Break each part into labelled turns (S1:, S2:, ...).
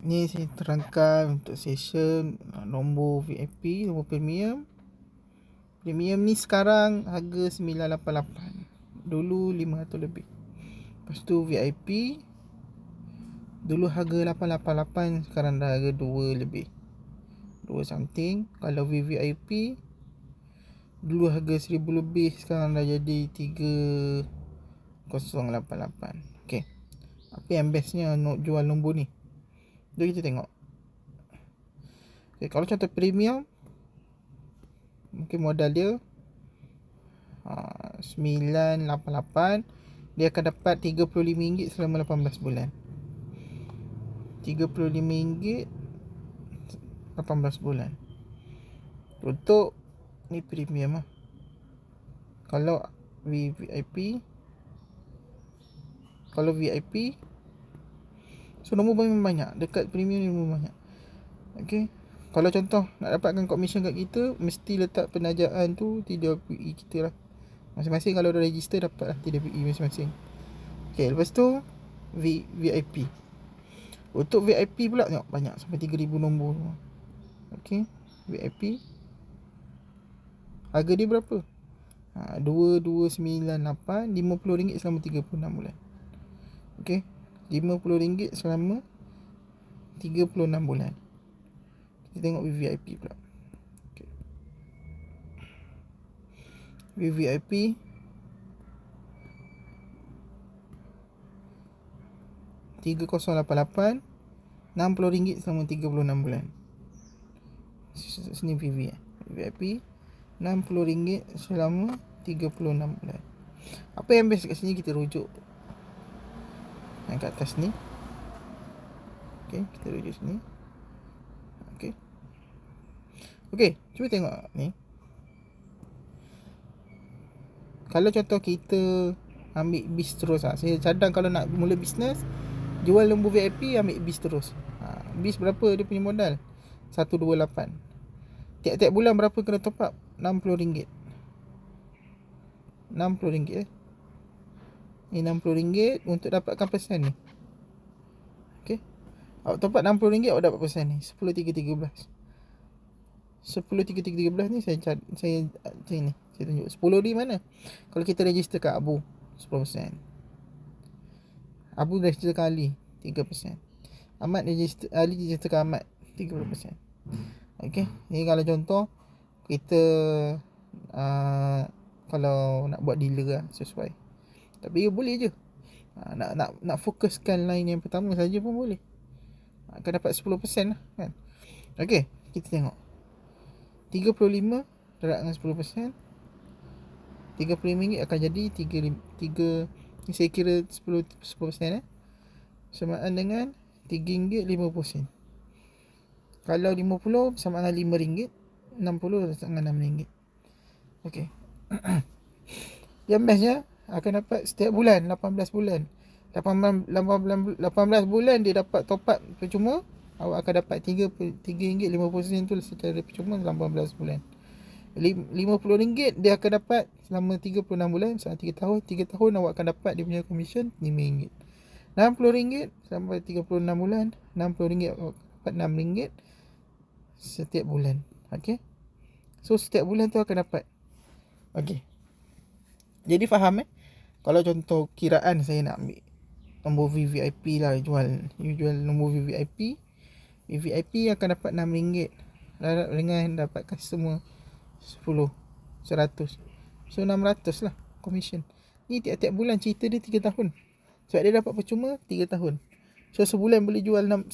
S1: Ni saya terangkan untuk session nombor VIP, nombor premium. Premium ni sekarang harga 988. Dulu 500 lebih. Lepas tu VIP dulu harga 888, sekarang dah harga 2 lebih. 2 something. Kalau VVIP dulu harga 1000 lebih, sekarang dah jadi 3088. Okey. Apa yang bestnya nak jual nombor ni? Jom kita tengok. Okay, kalau contoh premium, mungkin modal dia 988, dia akan dapat RM35 selama 18 bulan. RM35 18 bulan. Untuk ni premium lah. Kalau VIP, so nombor memang banyak. Dekat premium ni nombor banyak. Okay. Kalau contoh nak dapatkan commission kat kita, mesti letak penajaan tu TWE kita lah. Masing-masing kalau dah register dapat lah TWE masing-masing. Okay, lepas tu VIP. Untuk VIP pula tengok banyak, sampai 3000 nombor. Okay, VIP harga dia berapa? 2298, RM50 selama 36 bulan. Okay, RM50 selama 36 bulan. Kita tengok VVIP pula. Okay. VVIP RM3088, RM60 selama 36 bulan. Sini VIP RM60 selama 36 bulan. Apa yang best kat sini, kita rujuk yang kat atas ni. Okay, kita rujuk sini. Okay. Okay, cuba tengok ni. Kalau contoh kita ambil bis terus lah. Saya cadang kalau nak mula bisnes, jual nombor VIP, ambil bis terus. Bis berapa dia punya modal? 128. Tiap-tiap bulan berapa kena top up? RM60. RM60 Ni RM60 untuk dapatkan persen ni. Okay, awak top up RM60, awak dapat persen ni 10,313. 10,313 ni saya ni saya tunjuk 10 di mana. Kalau kita register kat Abu 10%, Abu register kali 3%, Ahmad register, Ali register kat Ahmad 30%. Okey, ni kalau contoh kita kalau nak buat dealer lah sesuai. Tapi boleh je. Nak fokuskan line yang pertama saja pun boleh. Akan dapat 10% lah kan. Okey, kita tengok 35 darab dengan 10%, RM35 akan jadi 3 ni saya kira 10% samaan dengan RM3.50. Kalau 50 sama dengan RM5, 60 sama dengan RM6. Okey. Yang bestnya akan dapat setiap bulan 18 bulan. 18 bulan dia dapat top up percuma. Awak akan dapat RM3.50 tu secara percuma 18 bulan. RM50 dia akan dapat selama 36 bulan, selama 3 tahun. 3 tahun awak akan dapat dia punya commission RM5. RM60 sampai 36 bulan. RM60 awak dapat RM6 setiap bulan. Okey. So setiap bulan tu akan dapat. Okey. Jadi faham Kalau contoh kiraan saya nak ambil nombor VVIP lah, jual nombor VVIP. VVIP akan dapat RM6 dengan dapat customer 10, 100. So 600 lah commission. Ni tiap-tiap bulan, cerita dia 3 tahun. Sebab dia dapat percuma 3 tahun. So sebulan boleh jual 100.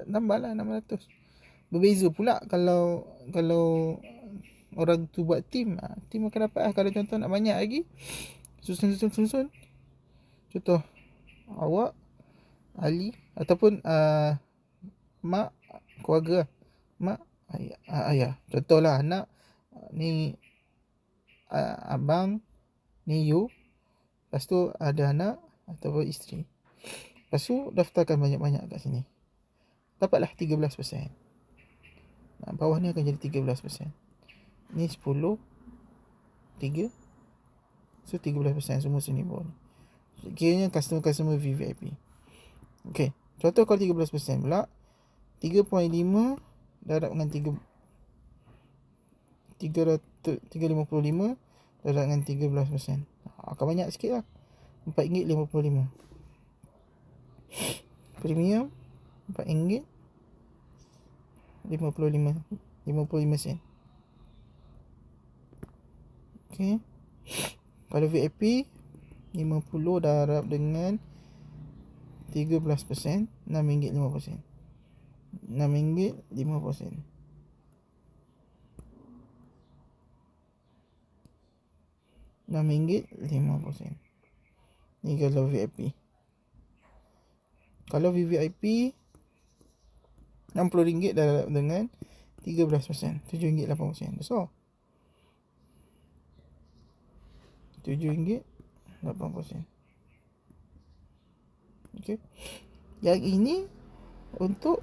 S1: Tambah lah 600. Berbeza pula kalau orang tu buat team akan dapat lah. Kalau contoh nak banyak lagi, susun. Contoh awak, Ali, ataupun mak, keluarga, mak, ayah. Contohlah anak ni, abang ni, you. Lepas tu ada anak ataupun isteri. Lepas tu daftarkan banyak-banyak kat sini, dapatlah 13%. Bawah ni akan jadi 13%. Ni 10, 3. So 13% semua sini bawah ni. Kiranya customer VVIP. Okay. Contoh kalau 13% pula, 3.5 darab dengan 355 darab dengan 13%. Akan banyak sikit lah. RM4.55. Premium RM4.55. Okay. Kalau VIP 50 darab dengan 13%, RM6.5. RM6.5. RM6.5. Ni kalau VIP. Kalau VVIP RM60 darab dengan 13%, RM7.8. Besar. RM7.8. Okay. Yang ini untuk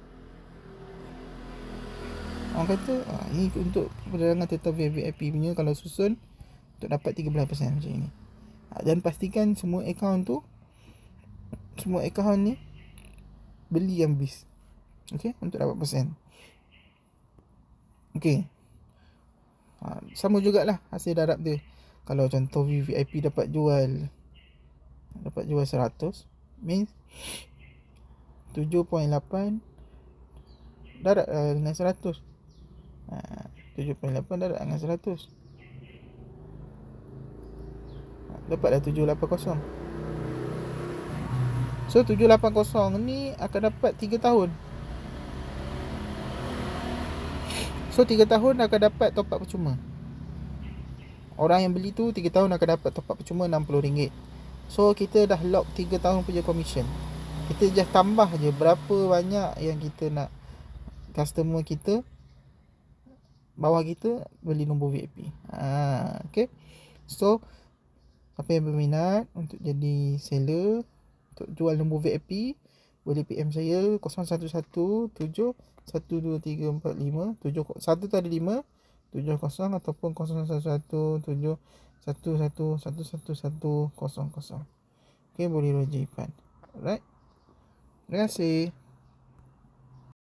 S1: orang kata ini untuk penerangan tentang VVIP punya. Kalau susun untuk dapat 13% macam ini. Dan pastikan semua akaun ni beli yang bis. Okay, untuk dapat persen. Okay. Sama jugalah hasil darab dia. Kalau contoh VVIP dapat jual 100, means 7.8 darab dengan 100. 7.8 darab dengan 100. Dapatlah 780. So 780 ni akan dapat 3 tahun. So 3 tahun akan dapat top up percuma. Orang yang beli tu 3 tahun akan dapat top up percuma RM60. So kita dah lock 3 tahun punya commission. Kita just tambah je berapa banyak yang kita nak customer kita, bawah kita beli nombor VIP. Okay. So siapa yang berminat untuk jadi seller, untuk jual nombor VIP, boleh PM saya 0117123457. 1 tu ada 5 70 ataupun 0117111110. Okay, boleh Raja Ipan. Alright. Terima kasih.